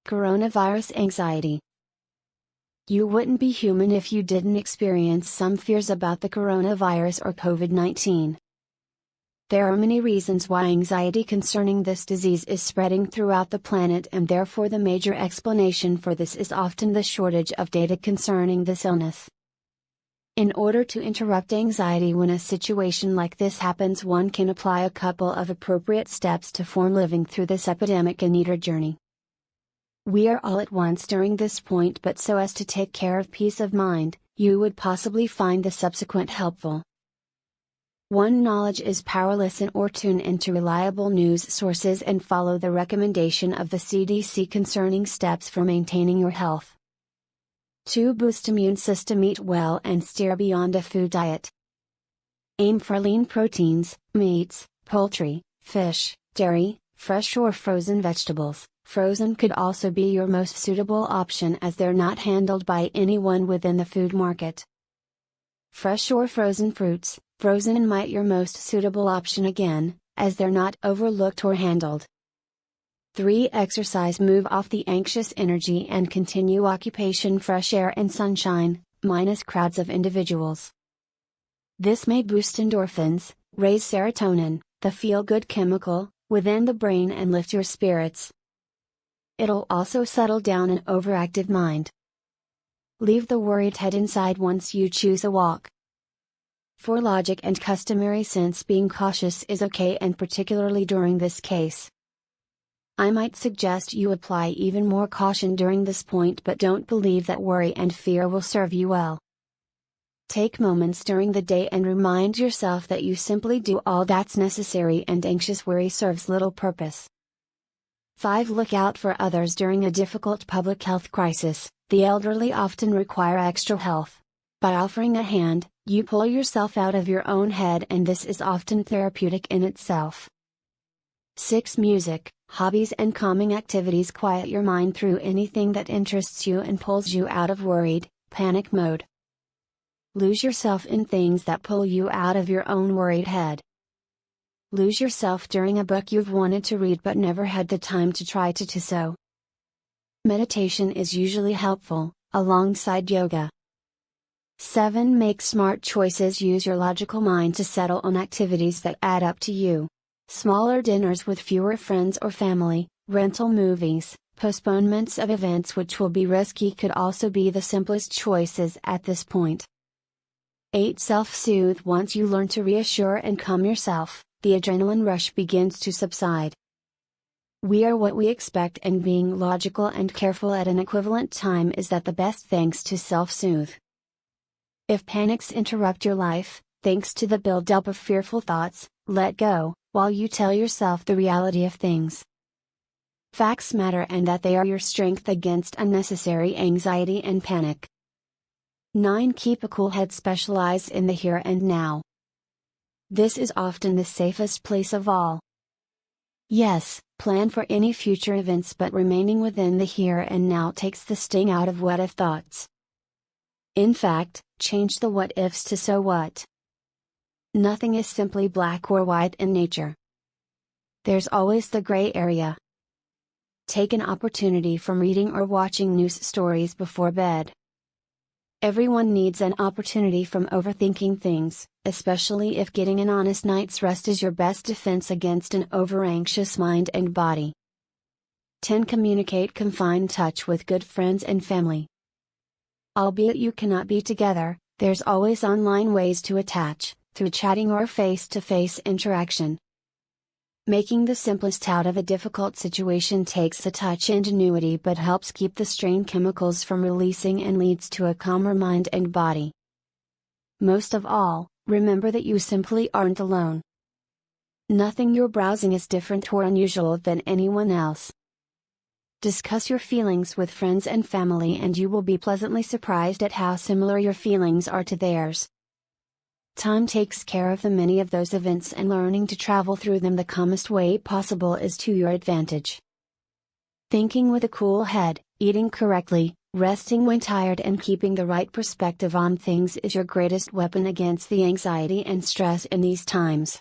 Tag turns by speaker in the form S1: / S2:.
S1: Coronavirus anxiety. You wouldn't be human if you didn't experience some fears about the coronavirus or COVID-19. There are many reasons why anxiety concerning this disease is spreading throughout the planet, and therefore the major explanation for this is often the shortage of data concerning this illness. In order to interrupt anxiety when a situation like this happens, one can apply a couple of appropriate steps to form living through this epidemic and eater journey. We are all at once during this point, but so as to take care of peace of mind, you would possibly find the subsequent helpful. 1. Knowledge is power. Listen or tune into reliable news sources and follow the recommendation of the CDC concerning steps for maintaining your health. 2. Boost immune system. Eat well and steer beyond a food diet. Aim for lean proteins, meats, poultry, fish, dairy, fresh or frozen vegetables. Frozen could also be your most suitable option as they're not handled by anyone within the food market. Fresh or frozen fruits, frozen might your most suitable option again, as they're not overlooked or handled. 3. Exercise. Move off the anxious energy and continue occupation. Fresh air and sunshine, minus crowds of individuals. This may boost endorphins, raise serotonin, the feel-good chemical, within the brain, and lift your spirits. It'll also settle down an overactive mind. Leave the worried head inside once you choose a walk. For logic and customary sense, being cautious is okay, and particularly during this case. I might suggest you apply even more caution during this point, but don't believe that worry and fear will serve you well. Take moments during the day and remind yourself that you simply do all that's necessary, and anxious worry serves little purpose. 5. Look out for others during a difficult public health crisis. The elderly often require extra help. By offering a hand, you pull yourself out of your own head, and this is often therapeutic in itself. 6. Music, hobbies and calming activities. Quiet your mind through anything that interests you and pulls you out of worried, panic mode. Lose yourself in things that pull you out of your own worried head. Lose yourself during a book you've wanted to read but never had the time to try to do so. Meditation is usually helpful, alongside yoga. 7. Make smart choices. Use your logical mind to settle on activities that add up to you. Smaller dinners with fewer friends or family, rental movies, postponements of events which will be risky could also be the simplest choices at this point. 8. Self-soothe. Once you learn to reassure and calm yourself, the adrenaline rush begins to subside. We are what we expect, and being logical and careful at an equivalent time is that the best thanks to self-soothe. If panics interrupt your life, thanks to the build-up of fearful thoughts, let go, while you tell yourself the reality of things. Facts matter, and that they are your strength against unnecessary anxiety and panic. 9. Keep a cool head. Specialize in the here and now. This is often the safest place of all. Yes, plan for any future events, but remaining within the here and now takes the sting out of what if thoughts. In fact, change the what ifs to so what. Nothing is simply black or white in nature. There's always the gray area. Take an opportunity from reading or watching news stories before bed. Everyone needs an opportunity from overthinking things, especially if getting an honest night's rest is your best defense against an over-anxious mind and body. 10. Communicate. Confine touch with good friends and family. Albeit you cannot be together, there's always online ways to attach, through chatting or face-to-face interaction. Making the simplest out of a difficult situation takes a touch ingenuity, but helps keep the strain chemicals from releasing and leads to a calmer mind and body. Most of all, remember that you simply aren't alone. Nothing you're browsing is different or unusual than anyone else. Discuss your feelings with friends and family, and you will be pleasantly surprised at how similar your feelings are to theirs. Time takes care of the many of those events, and learning to travel through them the calmest way possible is to your advantage. Thinking with a cool head, eating correctly, resting when tired, and keeping the right perspective on things is your greatest weapon against the anxiety and stress in these times.